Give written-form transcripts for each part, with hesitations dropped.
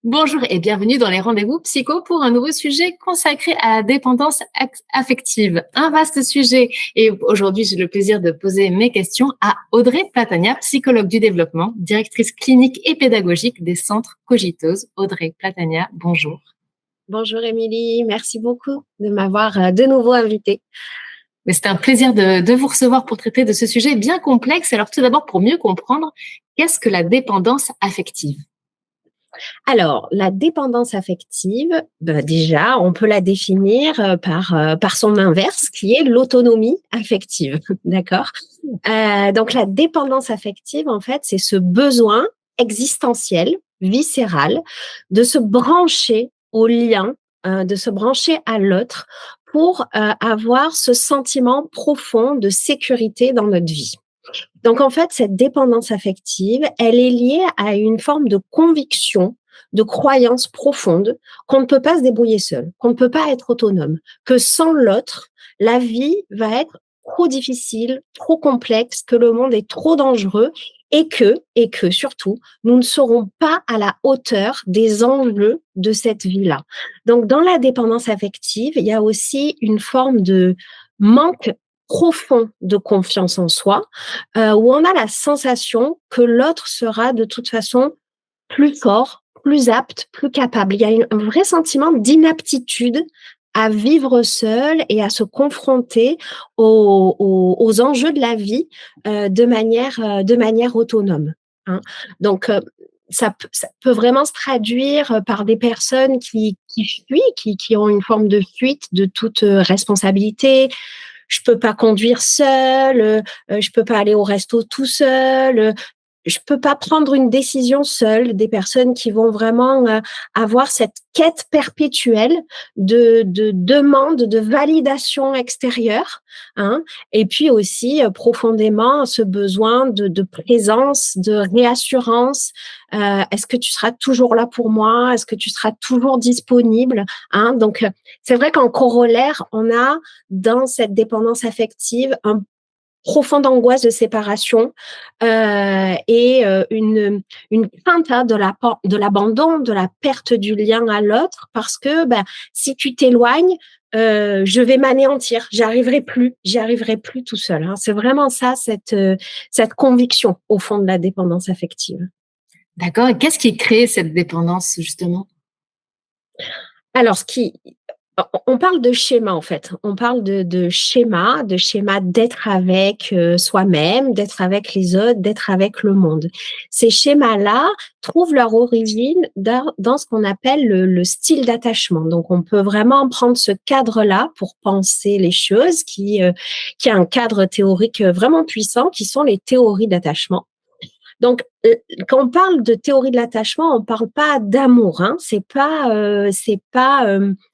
Bonjour et bienvenue dans les rendez-vous psycho pour un nouveau sujet consacré à la dépendance affective. Un vaste sujet et aujourd'hui j'ai le plaisir de poser mes questions à Audrey Platania, psychologue du développement, directrice clinique et pédagogique des centres Cogitose. Audrey Platania, bonjour. Bonjour Émilie, merci beaucoup de m'avoir de nouveau invitée. Mais c'est un plaisir de vous recevoir pour traiter de ce sujet bien complexe. Alors tout d'abord, pour mieux comprendre, qu'est-ce que la dépendance affective? Alors, la dépendance affective, déjà, on peut la définir par son inverse, qui est l'autonomie affective, d'accord? Donc, la dépendance affective, en fait, c'est ce besoin existentiel, viscéral, de se brancher au lien, de se brancher à l'autre pour avoir ce sentiment profond de sécurité dans notre vie. Donc, en fait, cette dépendance affective, elle est liée à une forme de conviction, de croyance profonde qu'on ne peut pas se débrouiller seul, qu'on ne peut pas être autonome, que sans l'autre, la vie va être trop difficile, trop complexe, que le monde est trop dangereux et que surtout, nous ne serons pas à la hauteur des enjeux de cette vie-là. Donc, dans la dépendance affective, il y a aussi une forme de manque profond de confiance en soi, où on a la sensation que l'autre sera de toute façon plus fort, plus apte, plus capable. Il y a un vrai sentiment d'inaptitude à vivre seul et à se confronter aux enjeux de la vie de manière autonome. Hein. Donc, ça peut vraiment se traduire par des personnes qui fuient, qui ont une forme de fuite de toute responsabilité. Je peux pas conduire seule, je peux pas aller au resto tout seul, je peux pas prendre une décision seule. Des personnes qui vont vraiment avoir cette quête perpétuelle de demande de validation extérieure, hein, et puis aussi profondément ce besoin de présence, de réassurance. Est-ce que tu seras toujours là pour moi? Est-ce que tu seras toujours disponible? Hein? Donc, c'est vrai qu'en corollaire, on a dans cette dépendance affective un profonde angoisse de séparation et une crainte de l'abandon, de la perte du lien à l'autre, parce que si tu t'éloignes, je vais m'anéantir, j'y arriverai plus tout seul. Hein. C'est vraiment ça, cette conviction au fond de la dépendance affective. D'accord. Et qu'est-ce qui crée cette dépendance, justement? Alors, on parle de schéma en fait. On parle de schéma d'être avec soi-même, d'être avec les autres, d'être avec le monde. Ces schémas-là trouvent leur origine dans ce qu'on appelle le style d'attachement. Donc, on peut vraiment prendre ce cadre-là pour penser les choses, qui est un cadre théorique vraiment puissant, qui sont les théories d'attachement. Donc, quand on parle de théorie de l'attachement, on parle pas d'amour. Hein. C'est pas,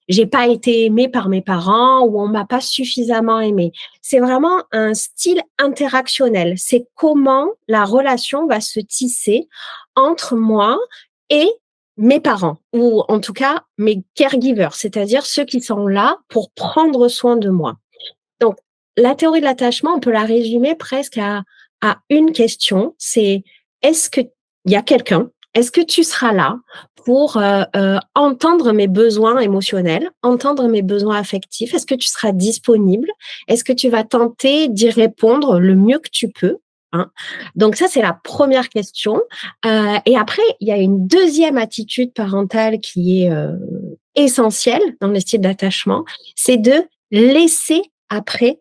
j'ai pas été aimée par mes parents ou on m'a pas suffisamment aimée. C'est vraiment un style interactionnel. C'est comment la relation va se tisser entre moi et mes parents, ou en tout cas mes caregivers, c'est-à-dire ceux qui sont là pour prendre soin de moi. Donc, la théorie de l'attachement, on peut la résumer presque à une question, c'est est-ce qu'il y a quelqu'un, est-ce que tu seras là pour entendre mes besoins émotionnels, entendre mes besoins affectifs? Est-ce que tu seras disponible? Est-ce que tu vas tenter d'y répondre le mieux que tu peux? Hein. Donc ça, c'est la première question. Et après, il y a une deuxième attitude parentale qui est essentielle dans le style d'attachement, c'est de laisser après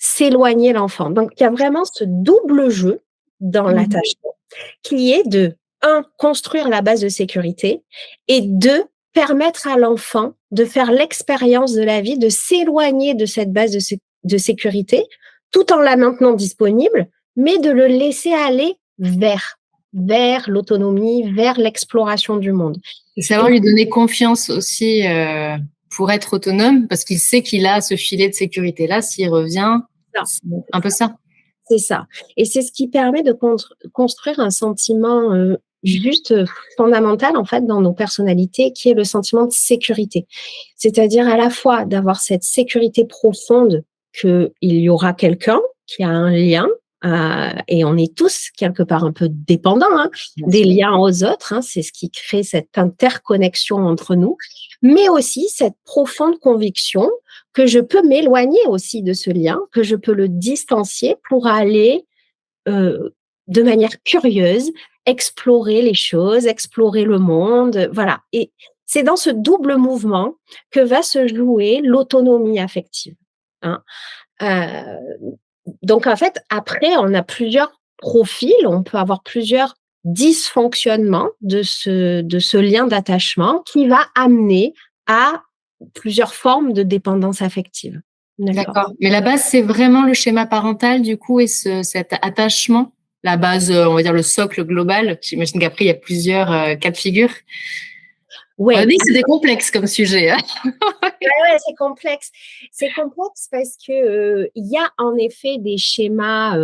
s'éloigner l'enfant. Donc, il y a vraiment ce double jeu dans Mmh. l'attachement qui est de, un, construire la base de sécurité et deux, permettre à l'enfant de faire l'expérience de la vie, de s'éloigner de cette base de sécurité tout en la maintenant disponible, mais de le laisser aller vers l'autonomie, vers l'exploration du monde. Et Et savoir lui donner confiance aussi, pour être autonome, parce qu'il sait qu'il a ce filet de sécurité-là, s'il revient, ça, c'est un peu ça? c'est ça. Et c'est ce qui permet de construire un sentiment juste fondamental en fait dans nos personnalités, qui est le sentiment de sécurité. C'est-à-dire à la fois d'avoir cette sécurité profonde qu'il y aura quelqu'un qui a un lien, et on est tous quelque part un peu dépendants des liens aux autres. C'est ce qui crée cette interconnexion entre nous, mais aussi cette profonde conviction que je peux m'éloigner aussi de ce lien, que je peux le distancier pour aller de manière curieuse explorer les choses, explorer le monde, voilà. Et c'est dans ce double mouvement que va se jouer l'autonomie affective. Euh, donc, en fait, après, on a plusieurs profils, on peut avoir plusieurs dysfonctionnements de ce lien d'attachement qui va amener à plusieurs formes de dépendance affective. D'accord. Mais la base, c'est vraiment le schéma parental, du coup, et cet attachement, la base, on va dire le socle global. J'imagine qu'après, il y a plusieurs cas de figure. Ouais. On a dit que c'était complexe comme sujet. Ouais, c'est complexe. C'est complexe parce que il y a en effet des schémas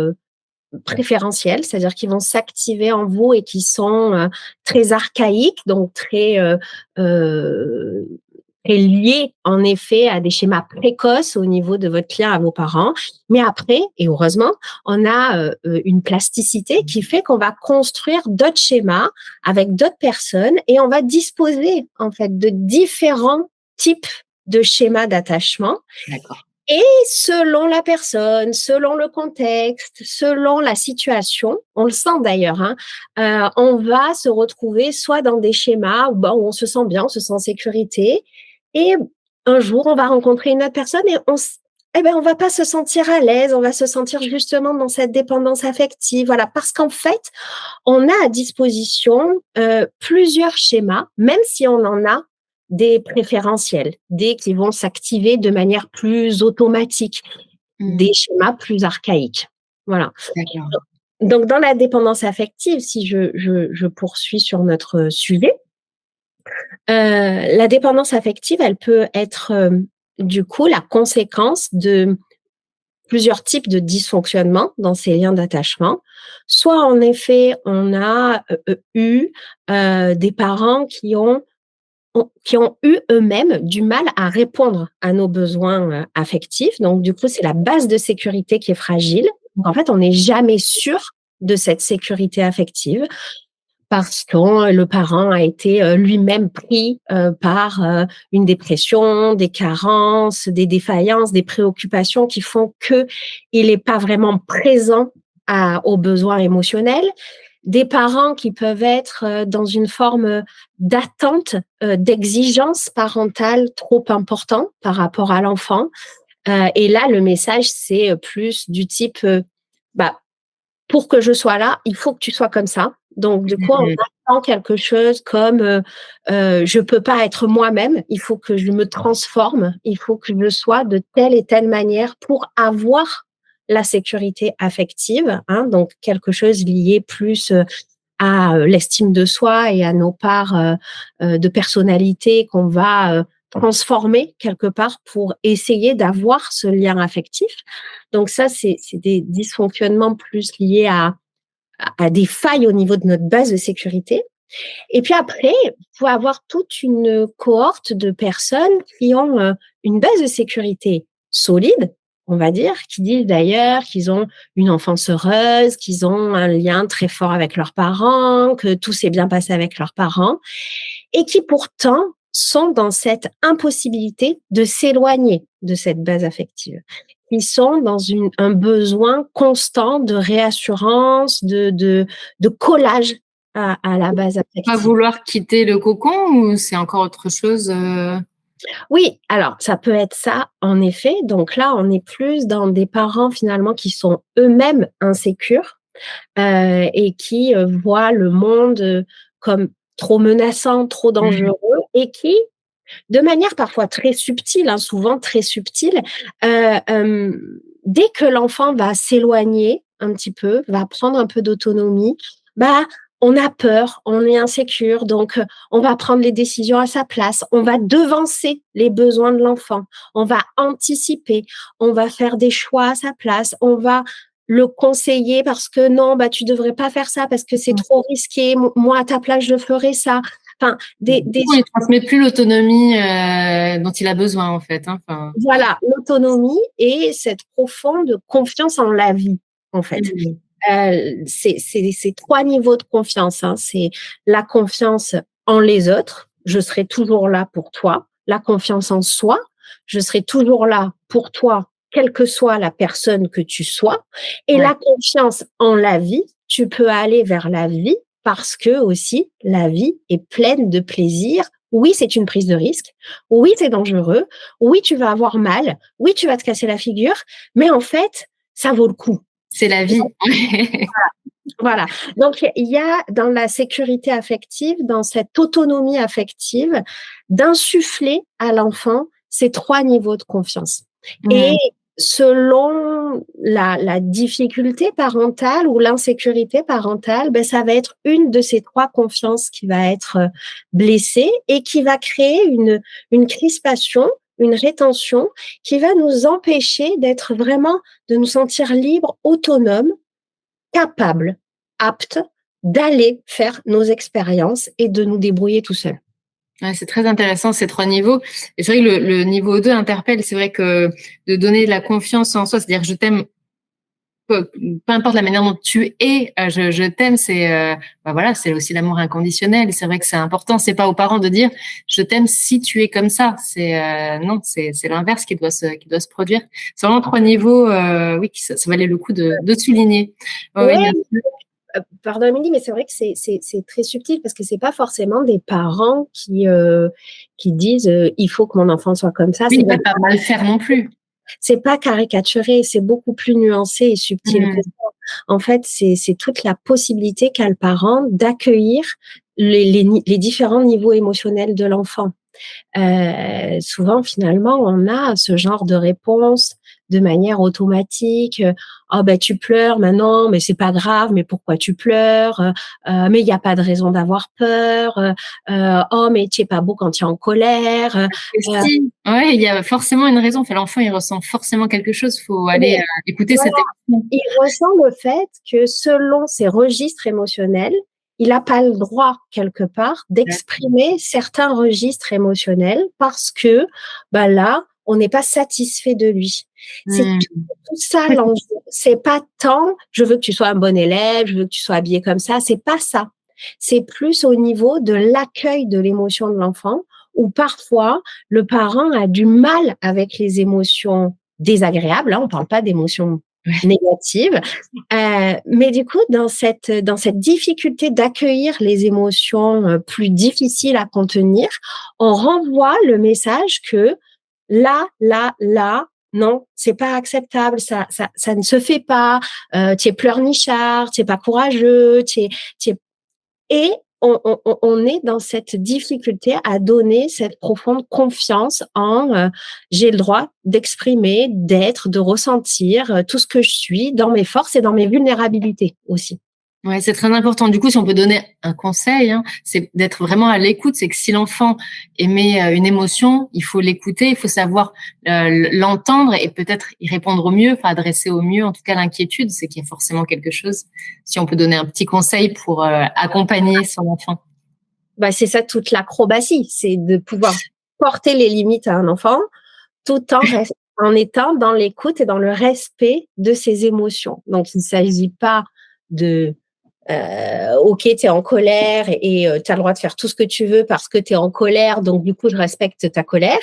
préférentiels, c'est-à-dire qui vont s'activer en vous et qui sont très archaïques, donc très liés en effet à des schémas précoces au niveau de votre lien à vos parents. Mais après, et heureusement, on a une plasticité qui fait qu'on va construire d'autres schémas avec d'autres personnes et on va disposer en fait de différents types de schémas d'attachement. D'accord. Et selon la personne, selon le contexte, selon la situation, on le sent d'ailleurs, on va se retrouver soit dans des schémas où on se sent bien, on se sent en sécurité, et un jour on va rencontrer une autre personne et on va pas se sentir à l'aise, on va se sentir justement dans cette dépendance affective, voilà, parce qu'en fait, on a à disposition plusieurs schémas, même si on en a des préférentiels, des qui vont s'activer de manière plus automatique, des schémas plus archaïques. Voilà. D'accord. Donc, dans la dépendance affective, si je poursuis sur notre sujet, la dépendance affective, elle peut être du coup la conséquence de plusieurs types de dysfonctionnements dans ces liens d'attachement. Soit en effet, on a eu des parents qui ont eu eux-mêmes du mal à répondre à nos besoins affectifs. Donc, du coup, c'est la base de sécurité qui est fragile. Donc, en fait, on n'est jamais sûr de cette sécurité affective parce que le parent a été lui-même pris par une dépression, des carences, des défaillances, des préoccupations qui font qu'il n'est pas vraiment présent aux besoins émotionnels. Des parents qui peuvent être dans une forme d'attente, d'exigence parentale trop important par rapport à l'enfant. Et là, le message, c'est plus du type, pour que je sois là, il faut que tu sois comme ça. Donc, du coup, on attend quelque chose comme je peux pas être moi-même, il faut que je me transforme, il faut que je sois de telle et telle manière pour avoir la sécurité affective, donc quelque chose lié plus à l'estime de soi et à nos parts de personnalité qu'on va transformer quelque part pour essayer d'avoir ce lien affectif. Donc ça, c'est des dysfonctionnements plus liés à des failles au niveau de notre base de sécurité. Et puis après, il faut avoir toute une cohorte de personnes qui ont une base de sécurité solide, on va dire, qui disent d'ailleurs qu'ils ont une enfance heureuse, qu'ils ont un lien très fort avec leurs parents, que tout s'est bien passé avec leurs parents, et qui pourtant sont dans cette impossibilité de s'éloigner de cette base affective. Ils sont dans un besoin constant de réassurance, de collage à la base affective. Pas vouloir quitter le cocon ou c'est encore autre chose Oui, alors ça peut être ça, en effet. Donc là, on est plus dans des parents finalement qui sont eux-mêmes insécures et qui voient le monde comme trop menaçant, trop dangereux et qui, de manière parfois très subtile, souvent très subtile, dès que l'enfant va s'éloigner un petit peu, va prendre un peu d'autonomie, on a peur, on est insécure, donc on va prendre les décisions à sa place, on va devancer les besoins de l'enfant, on va anticiper, on va faire des choix à sa place, on va le conseiller parce que non, tu devrais pas faire ça parce que c'est trop risqué, moi à ta place je ferais ça. Enfin, il ne transmet plus l'autonomie dont il a besoin en fait. Voilà, l'autonomie et cette profonde confiance en la vie en fait. Mmh. C'est 3 niveaux de confiance, hein. C'est la confiance en les autres, je serai toujours là pour toi. La confiance en soi, je serai toujours là pour toi, quelle que soit la personne que tu sois. Et Ouais. la confiance en la vie, tu peux aller vers la vie parce que aussi la vie est pleine de plaisir. Oui, c'est une prise de risque. Oui, c'est dangereux. Oui, tu vas avoir mal. Oui, tu vas te casser la figure. Mais en fait, ça vaut le coup. C'est la vie. Voilà. Donc, il y a dans la sécurité affective, dans cette autonomie affective, d'insuffler à l'enfant ces 3 niveaux de confiance. Et Mmh. selon la difficulté parentale ou l'insécurité parentale, ben, ça va être une de ces 3 confiances qui va être blessée et qui va créer une crispation, une rétention qui va nous empêcher d'être vraiment, de nous sentir libres, autonomes, capables, aptes d'aller faire nos expériences et de nous débrouiller tout seuls. Ouais, c'est très intéressant ces 3 niveaux et c'est vrai que le niveau 2 interpelle. C'est vrai que de donner de la confiance en soi, c'est-à-dire: «Je t'aime, peu importe la manière dont tu es, je t'aime», c'est, bah, voilà, c'est aussi l'amour inconditionnel et c'est vrai que c'est important. C'est pas aux parents de dire: «Je t'aime si tu es comme ça». C'est, non, c'est l'inverse qui doit se produire. C'est vraiment 3 niveaux, oui, qui ça valait le coup de souligner. Ouais, ouais, Ouais, bien sûr. pardon Émilie, mais c'est vrai que c'est très subtil parce que c'est pas forcément des parents qui disent, «Il faut que mon enfant soit comme ça». Oui, ils veulent pas mal faire non plus. C'est pas caricaturé, c'est beaucoup plus nuancé et subtil que Mmh. ça. En fait, c'est toute la possibilité qu'a le parent d'accueillir les différents niveaux émotionnels de l'enfant. Souvent, finalement, on a ce genre de réponse de manière automatique. «Oh ben tu pleures, maintenant, mais c'est pas grave, mais pourquoi tu pleures? Mais il y a pas de raison d'avoir peur. Oh mais tu es pas beau quand tu es en colère». Et si, ouais, il y a forcément une raison. Enfin, l'enfant, il ressent forcément quelque chose. Faut aller, Mais écouter voilà, cette émotion. il ressent le fait que selon ses registres émotionnels, il a pas le droit quelque part Ouais. d'exprimer certains registres émotionnels parce que, bah, là, on n'est pas satisfait de lui. C'est Mmh. tout ça Ouais, l'enjeu. C'est pas tant: «Je veux que tu sois un bon élève, je veux que tu sois habillé comme ça», c'est pas ça. C'est plus au niveau de l'accueil de l'émotion de l'enfant où parfois le parent a du mal avec les émotions désagréables, hein, on parle pas d'émotions ouais. négatives, mais du coup dans cette difficulté d'accueillir les émotions, plus difficiles à contenir, on renvoie le message que là, non, c'est pas acceptable, ça ne se fait pas, tu es pleurnichard, tu es pas courageux, tu es et on est dans cette difficulté à donner cette profonde confiance en, j'ai le droit d'exprimer, d'être, de ressentir, tout ce que je suis dans mes forces et dans mes vulnérabilités aussi. Ouais, c'est très important. Du coup, si on peut donner un conseil, hein, c'est d'être vraiment à l'écoute. C'est que si l'enfant émet, une émotion, il faut l'écouter, il faut savoir, l'entendre et peut-être y répondre au mieux, enfin adresser au mieux, en tout cas, l'inquiétude, c'est qu'il y a forcément quelque chose. Si on peut donner un petit conseil pour, accompagner son enfant. Bah, c'est ça toute l'acrobatie, c'est de pouvoir porter les limites à un enfant, tout en étant dans l'écoute et dans le respect de ses émotions. Donc il ne s'agit pas de OK, tu es en colère et tu as le droit de faire tout ce que tu veux parce que tu es en colère, donc du coup, je respecte ta colère.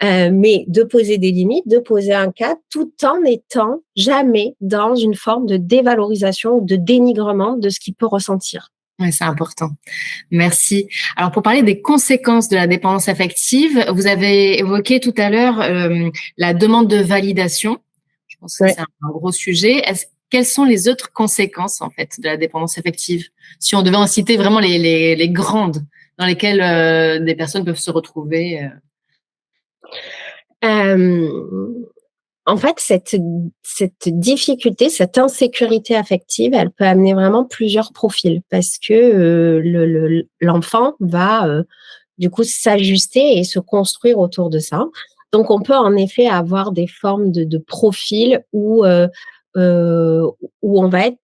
Mais de poser des limites, de poser un cadre, tout en étant jamais dans une forme de dévalorisation ou de dénigrement de ce qu'il peut ressentir. Ouais, c'est important. Merci. Alors pour parler des conséquences de la dépendance affective, vous avez évoqué tout à l'heure, la demande de validation. Je pense que Ouais. c'est un gros sujet. Quelles sont les autres conséquences, en fait, de la dépendance affective? Si on devait en citer vraiment les grandes dans lesquelles, des personnes peuvent se retrouver, Hem, En fait, cette difficulté, cette insécurité affective, elle peut amener vraiment plusieurs profils parce que, l'enfant va, du coup s'ajuster et se construire autour de ça. Donc on peut en effet avoir des formes de profils heu, où on va être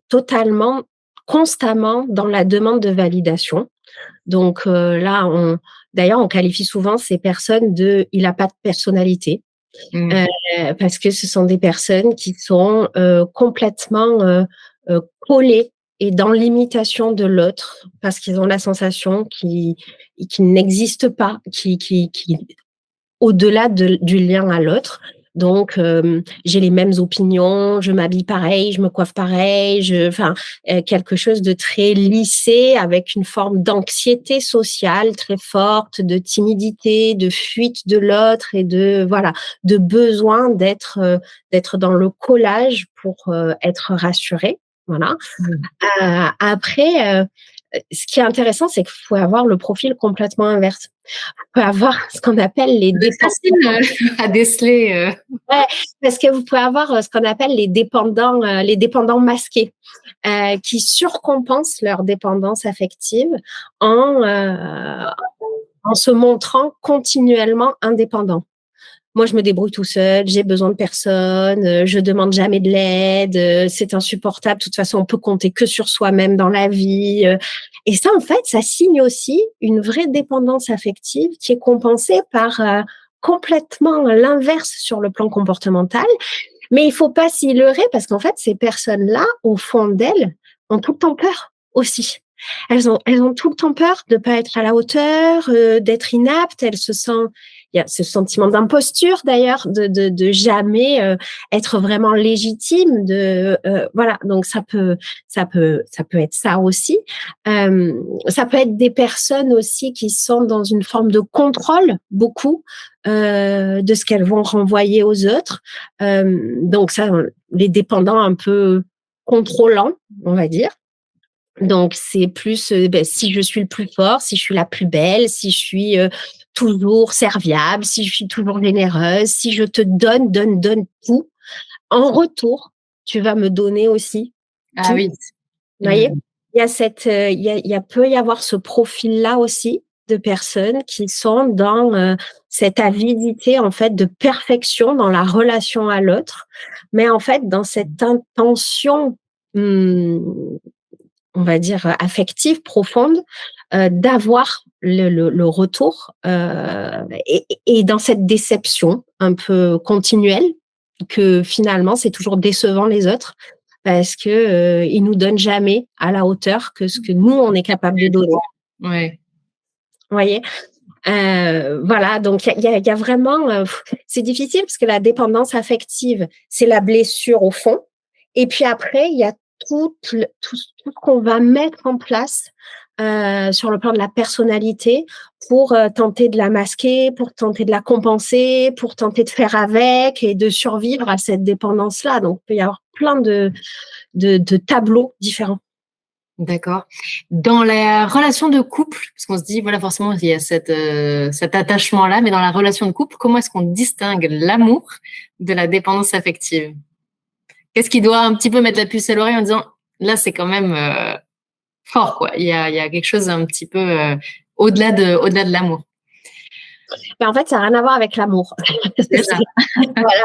totalement, constamment dans la demande de validation. Donc là, d'ailleurs, on qualifie souvent ces personnes de: «Il a pas de personnalité». Mmh. Parce que ce sont des personnes qui sont complètement collées et dans l'imitation de l'autre, parce qu'ils ont la sensation qu'il n'existe pas, qui au-delà du lien à l'autre. Donc, j'ai les mêmes opinions, je m'habille pareil, je me coiffe pareil, quelque chose de très lissé avec une forme d'anxiété sociale très forte, de timidité, de fuite de l'autre et de besoin d'être dans le collage pour être rassuré. Voilà. Mmh. Après, ce qui est intéressant, c'est qu'il faut avoir le profil complètement inverse. On peut avoir ce qu'on appelle les Ça doit être dépendants. facile, à déceler, Ouais, parce que vous pouvez avoir ce qu'on appelle les dépendants masqués, qui surcompensent leur dépendance affective en, euh, en se montrant continuellement indépendants. Moi, je me débrouille tout seul, j'ai besoin de personne, je demande jamais de l'aide, c'est insupportable. De toute façon, on peut compter que sur soi-même dans la vie. Et ça, en fait, ça signe aussi une vraie dépendance affective qui est compensée par complètement l'inverse sur le plan comportemental. Mais il faut pas s'y leurrer parce qu'en fait, ces personnes-là, au fond d'elles, ont tout le temps peur aussi. Elles ont tout le temps peur de pas être à la hauteur, d'être inaptes. Il y a ce sentiment d'imposture d'ailleurs, de jamais être vraiment légitime. Voilà, donc ça peut être ça aussi. Ça peut être des personnes aussi qui sont dans une forme de contrôle beaucoup de ce qu'elles vont renvoyer aux autres. Donc ça, les dépendants un peu contrôlants, on va dire. Donc c'est plus si je suis le plus fort, si je suis la plus belle, si je suis toujours serviable, si je suis toujours généreuse, si je te donne tout, en retour, tu vas me donner aussi ah tout. oui. Vous voyez? Mmh. Il y a peut y avoir ce profil-là aussi de personnes qui sont dans cette avidité en fait de perfection dans la relation à l'autre, mais en fait dans cette intention, mmh, on va dire affective profonde, d'avoir le retour, et dans cette déception un peu continuelle que finalement c'est toujours décevant les autres parce que ils nous donnent jamais à la hauteur que ce que nous on est capable de donner. Ouais. Vous voyez? Voilà, donc il y a vraiment, c'est difficile parce que la dépendance affective, c'est la blessure au fond et puis après il y a tout ce qu'on va mettre en place, sur le plan de la personnalité pour, tenter de la masquer, pour tenter de la compenser, pour tenter de faire avec et de survivre à cette dépendance-là. Donc il peut y avoir plein de tableaux différents. D'accord. Dans la relation de couple, parce qu'on se dit, voilà, forcément, il y a cet attachement-là, mais dans la relation de couple, comment est-ce qu'on distingue l'amour de la dépendance affective? Qu'est-ce qui doit un petit peu mettre la puce à l'oreille en disant, là, c'est quand même fort, quoi. Il y a quelque chose un petit peu au-delà de l'amour. Mais en fait, ça n'a rien à voir avec l'amour. C'est ça. Voilà.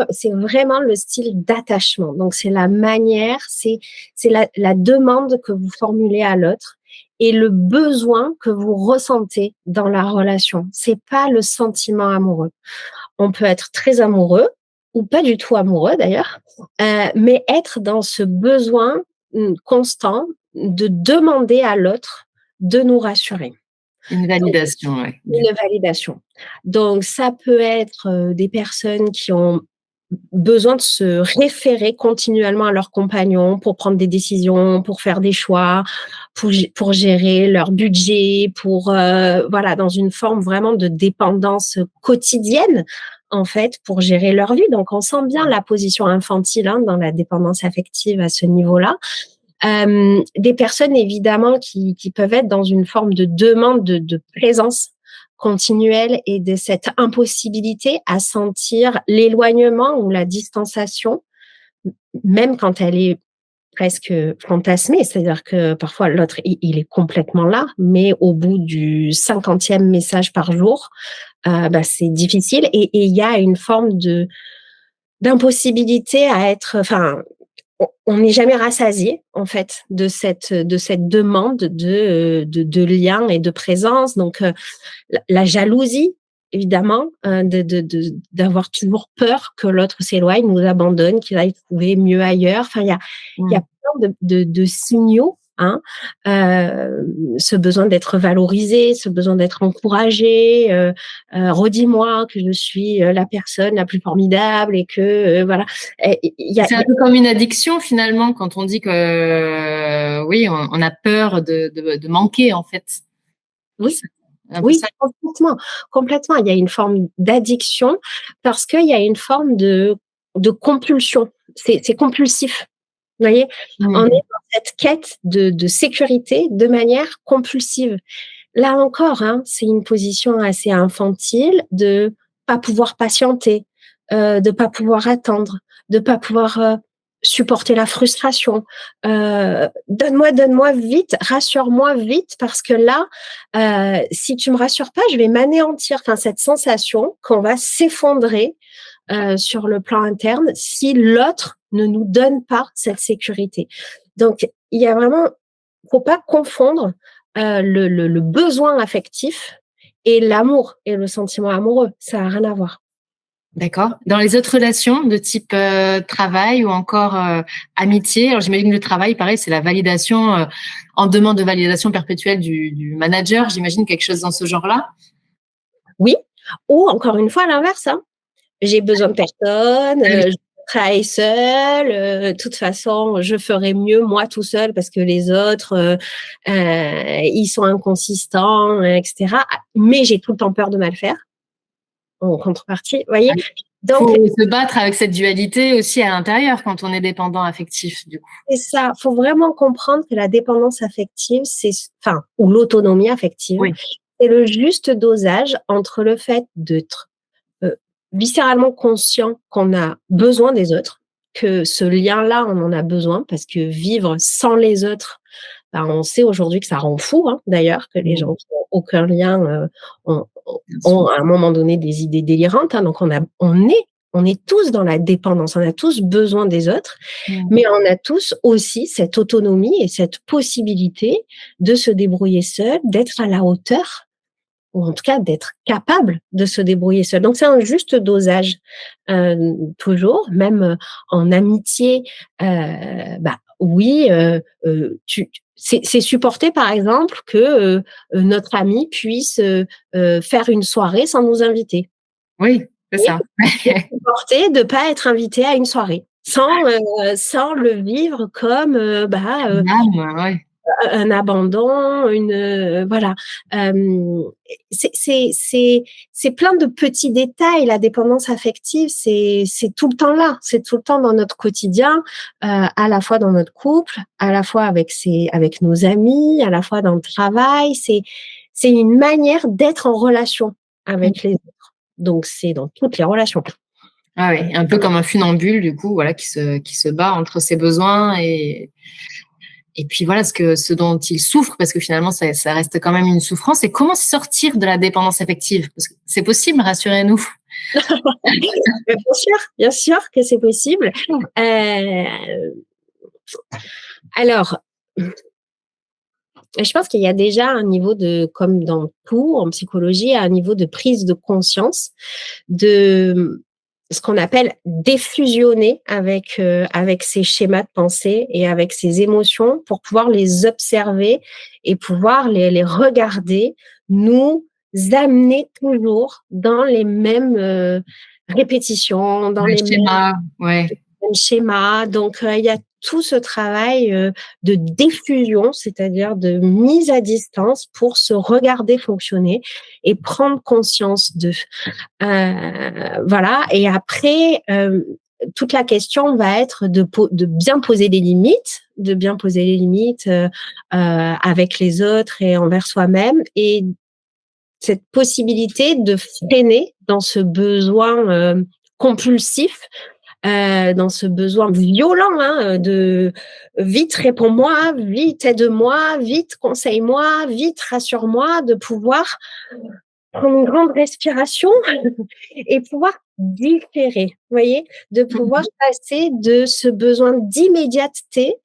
C'est vraiment le style d'attachement. Donc, c'est la manière, c'est la demande que vous formulez à l'autre et le besoin que vous ressentez dans la relation. C'est pas le sentiment amoureux. On peut être très amoureux ou pas du tout amoureux d'ailleurs, mais être dans ce besoin constant de demander à l'autre de nous rassurer. Une validation, ouais. Une validation. Donc ça peut être, des personnes qui ont besoin de se référer continuellement à leur compagnon pour prendre des décisions, pour faire des choix, pour gérer leur budget, voilà, dans une forme vraiment de dépendance quotidienne, en fait, pour gérer leur vie. Donc on sent bien la position infantile, hein, dans la dépendance affective à ce niveau-là. Des personnes évidemment qui peuvent être dans une forme de demande de présence continuelle et de cette impossibilité à sentir l'éloignement ou la distanciation, même quand elle est presque fantasmée. C'est-à-dire que parfois l'autre, il est complètement là, mais au bout du 50e message par jour, c'est difficile et il y a une forme d'impossibilité à être, enfin, on n'est jamais rassasié en fait de cette demande de lien et de présence. Donc la jalousie évidemment, d'avoir toujours peur que l'autre s'éloigne, nous abandonne, qu'il aille trouver mieux ailleurs. Enfin, il y a plein de signaux, hein. Ce besoin d'être valorisé, ce besoin d'être encouragé. Redis-moi que je suis la personne la plus formidable et que voilà. C'est un peu comme une addiction finalement quand on dit que oui, on a peur de manquer en fait. Oui. Oui, complètement, complètement. Il y a une forme d'addiction parce qu'il y a une forme de compulsion. C'est compulsif. Vous voyez, on est dans cette quête de sécurité de manière compulsive. Là encore, hein, c'est une position assez infantile de pas pouvoir patienter, de pas pouvoir attendre, de pas pouvoir supporter la frustration. Donne-moi vite, rassure-moi vite, parce que là, si tu me rassures pas, je vais m'anéantir. Enfin, cette sensation qu'on va s'effondrer sur le plan interne si l'autre ne nous donne pas cette sécurité. Donc, il y a vraiment, faut pas confondre le besoin affectif et l'amour et le sentiment amoureux. Ça n'a rien à voir. D'accord. Dans les autres relations de type travail ou encore amitié, alors j'imagine que le travail, pareil, c'est la validation en demande de validation perpétuelle du manager. J'imagine quelque chose dans ce genre-là. Oui. Ou encore une fois, l'inverse. Hein. J'ai besoin de personne. Je travaille seule. De toute façon, je ferai mieux moi tout seul parce que les autres, ils sont inconsistants, etc. Mais j'ai tout le temps peur de mal faire. En contrepartie, vous voyez. Donc, faut se battre avec cette dualité aussi à l'intérieur quand on est dépendant affectif, du coup. C'est ça. Faut vraiment comprendre que la dépendance affective, ou l'autonomie affective, c'est le juste dosage entre le fait d'être viscéralement conscient qu'on a besoin des autres, que ce lien-là, on en a besoin parce que vivre sans les autres, on sait aujourd'hui que ça rend fou, hein, d'ailleurs, que les gens qui n'ont aucun lien ont à un moment donné des idées délirantes. Hein, donc on est tous dans la dépendance, on a tous besoin des autres, mais on a tous aussi cette autonomie et cette possibilité de se débrouiller seul, d'être à la hauteur, ou en tout cas d'être capable de se débrouiller seul. Donc c'est un juste dosage, toujours, même en amitié. Oui, c'est supporter par exemple que notre ami puisse faire une soirée sans nous inviter. Oui, c'est ça. C'est supporter de pas être invité à une soirée sans le vivre comme un abandon, voilà. C'est plein de petits détails. La dépendance affective, c'est tout le temps là. C'est tout le temps dans notre quotidien, à la fois dans notre couple, à la fois avec nos amis, à la fois dans le travail. C'est une manière d'être en relation avec les autres. Donc, c'est dans toutes les relations. Ah oui, un peu comme un funambule, du coup, voilà, qui se bat entre ses besoins et puis voilà ce dont il souffre, parce que finalement ça reste quand même une souffrance. Et comment sortir de la dépendance affective? Parce que c'est possible, rassurez-nous. Bien sûr que c'est possible. Alors, je pense qu'il y a déjà un niveau comme dans tout en psychologie, un niveau de prise de conscience de ce qu'on appelle défusionner avec ces schémas de pensée et avec ces émotions pour pouvoir les observer et pouvoir les regarder, nous amener toujours dans les mêmes répétitions, dans les schémas. mêmes schémas. Donc, il y a tout ce travail de diffusion, c'est-à-dire de mise à distance pour se regarder fonctionner et prendre conscience de. Voilà. Et après, toute la question va être de bien poser des limites, avec les autres et envers soi-même, et cette possibilité de freiner dans ce besoin compulsif, dans ce besoin violent de vite réponds-moi, vite aide-moi, vite conseille-moi, vite rassure-moi, de pouvoir prendre une grande respiration et pouvoir différer, vous voyez, de pouvoir passer de ce besoin d'immédiateté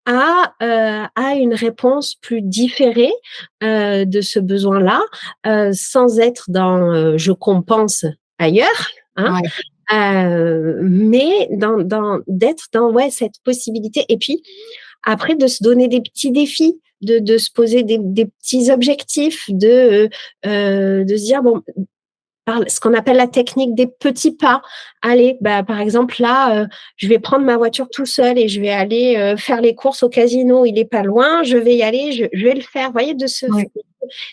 à une réponse plus différée de ce besoin-là, sans être dans je compense ailleurs, hein, Ouais. mais d'être dans ouais cette possibilité. Et puis après de se donner des petits défis, de se poser des petits objectifs, de se dire bon par ce qu'on appelle la technique des petits pas. Allez, bah, par exemple, là, je vais prendre ma voiture tout seul et je vais aller faire les courses au casino. Il est pas loin, je vais y aller, je vais le faire. Vous voyez, Ouais.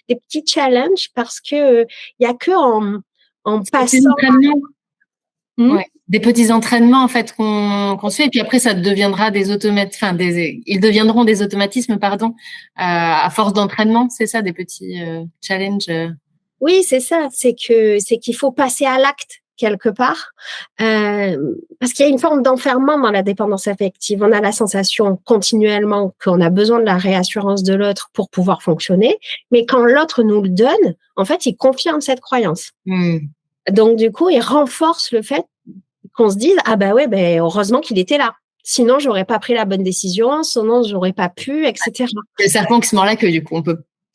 des petits challenges parce que il y a que en Des petits passant. entraînements. Mmh. Ouais. Des petits entraînements en fait qu'on se fait et puis après ça deviendra ils deviendront des automatismes à force d'entraînement, c'est ça, des petits challenges. Oui, c'est ça. C'est qu'il faut passer à l'acte quelque part, parce qu'il y a une forme d'enfermement dans la dépendance affective. On a la sensation continuellement qu'on a besoin de la réassurance de l'autre pour pouvoir fonctionner, mais quand l'autre nous le donne, en fait, il confirme cette croyance. Mmh. Donc du coup, il renforce le fait qu'on se dise: «Ah bah ouais, beh, heureusement qu'il était là. Sinon, j'aurais pas pris la bonne décision, sinon j'aurais pas pu» et cetera. C'est le serpent qui se mord la queue du coup,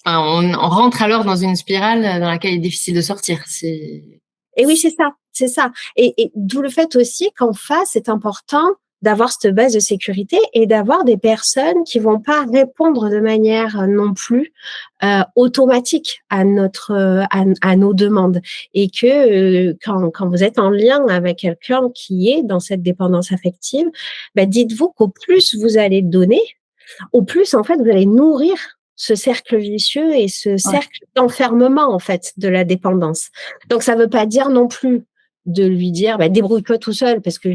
on rentre alors dans une spirale dans laquelle il est difficile de sortir. Et oui, c'est ça, c'est ça. Et d'où le fait aussi qu'en face, c'est important d'avoir cette base de sécurité et d'avoir des personnes qui vont pas répondre de manière non plus automatique à à nos demandes, et que quand vous êtes en lien avec quelqu'un qui est dans cette dépendance affective, bah, dites-vous qu'au plus vous allez donner, au plus, en fait, vous allez nourrir ce cercle vicieux et ce Ouais. cercle d'enfermement, en fait, de la dépendance. Donc, ça ne veut pas dire non plus de lui dire, bah, débrouille-toi tout seul, parce que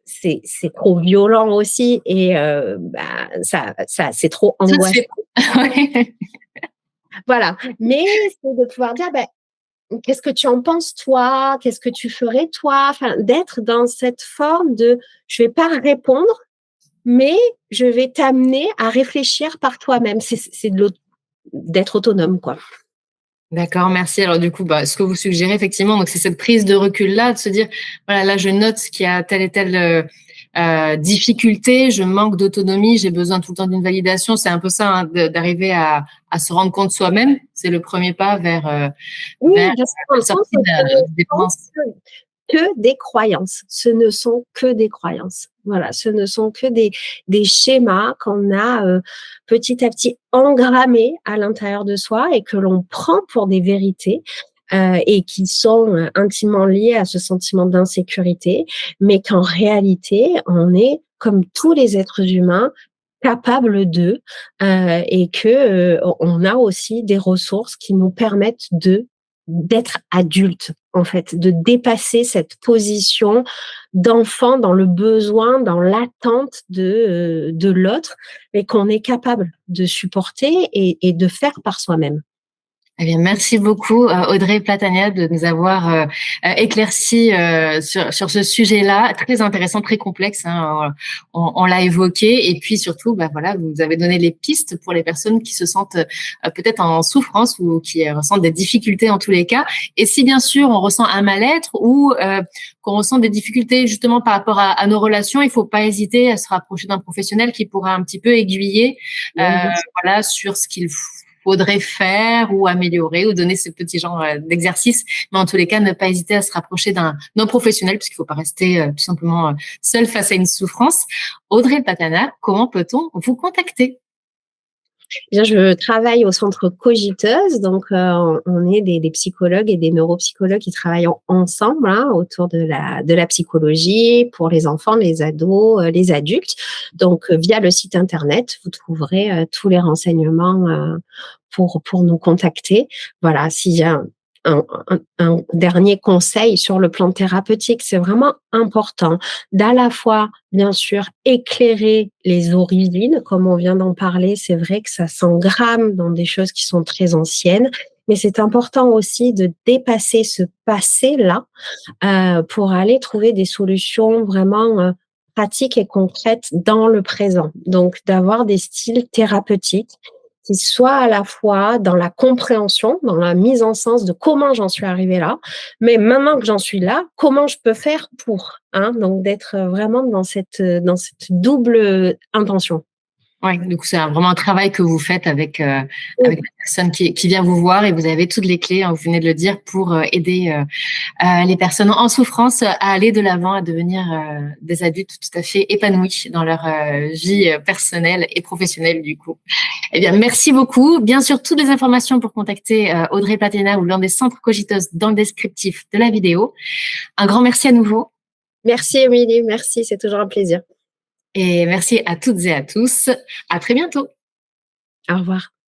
c'est trop violent aussi, et bah, ça c'est trop Ça se angoissant. fait pas. Ouais. Voilà. Mais c'est de pouvoir dire, bah, qu'est-ce que tu en penses toi? Qu'est-ce que tu ferais toi? Enfin, d'être dans cette forme de, je vais pas répondre, mais je vais t'amener à réfléchir par toi-même. C'est d'être autonome, quoi. D'accord, merci. Alors du coup, ce que vous suggérez effectivement, donc c'est cette prise de recul-là, de se dire, voilà, là je note qu'il y a telle et telle difficulté, je manque d'autonomie, j'ai besoin tout le temps d'une validation. C'est un peu ça, hein, d'arriver à se rendre compte soi-même. C'est le premier pas vers Oui, de se la rendre compte sortie que de ce la ne sont dépendance. que des croyances. Ce ne sont que des croyances. Voilà, ce ne sont que des schémas qu'on a petit à petit engrammés à l'intérieur de soi et que l'on prend pour des vérités. Et qui sont intimement liés à ce sentiment d'insécurité, mais qu'en réalité, on est, comme tous les êtres humains, capable d'eux, et que on a aussi des ressources qui nous permettent d'être adultes, en fait, de dépasser cette position d'enfant dans le besoin, dans l'attente de l'autre, mais qu'on est capable de supporter et de faire par soi-même. Eh bien, merci beaucoup, Audrey Platania, de nous avoir éclairci sur ce sujet-là, très intéressant, très complexe, hein, on l'a évoqué, et puis surtout, voilà, vous avez donné les pistes pour les personnes qui se sentent peut-être en souffrance ou qui ressentent des difficultés en tous les cas. Et si bien sûr on ressent un mal-être ou qu'on ressent des difficultés justement par rapport à nos relations, il faut pas hésiter à se rapprocher d'un professionnel qui pourra un petit peu aiguiller, Oui, bien sûr. voilà, sur ce qu'il faudrait faire ou améliorer ou donner ce petit genre d'exercice. Mais en tous les cas, ne pas hésiter à se rapprocher d'un professionnel puisqu'il ne faut pas rester tout simplement seul face à une souffrance. Audrey Patana, comment peut-on vous contacter? Bien, je travaille au centre Cogiteuse, donc on est des psychologues et des neuropsychologues qui travaillent ensemble, hein, autour de la psychologie pour les enfants, les ados, les adultes. Donc via le site internet, vous trouverez tous les renseignements pour nous contacter. Voilà, s'il y a un dernier conseil sur le plan thérapeutique, c'est vraiment important d'à la fois, bien sûr, éclairer les origines, comme on vient d'en parler. C'est vrai que ça s'engramme dans des choses qui sont très anciennes, mais c'est important aussi de dépasser ce passé-là pour aller trouver des solutions vraiment pratiques et concrètes dans le présent. Donc, d'avoir des styles thérapeutiques qui soit à la fois dans la compréhension, dans la mise en sens de comment j'en suis arrivée là, mais maintenant que j'en suis là, comment je peux faire pour, hein? Donc d'être vraiment dans cette double intention. Ouais, du coup, c'est vraiment un travail que vous faites avec Oui, la personne qui vient vous voir et vous avez toutes les clés, hein, vous venez de le dire, pour aider les personnes en souffrance à aller de l'avant, à devenir des adultes tout à fait épanouis dans leur vie personnelle et professionnelle, du coup. Eh bien, merci beaucoup. Bien sûr, toutes les informations pour contacter Audrey Platina ou l'un des centres Cogitos dans le descriptif de la vidéo. Un grand merci à nouveau merci Émilie, merci, c'est toujours un plaisir. et merci à toutes et à tous. À très bientôt. Au revoir.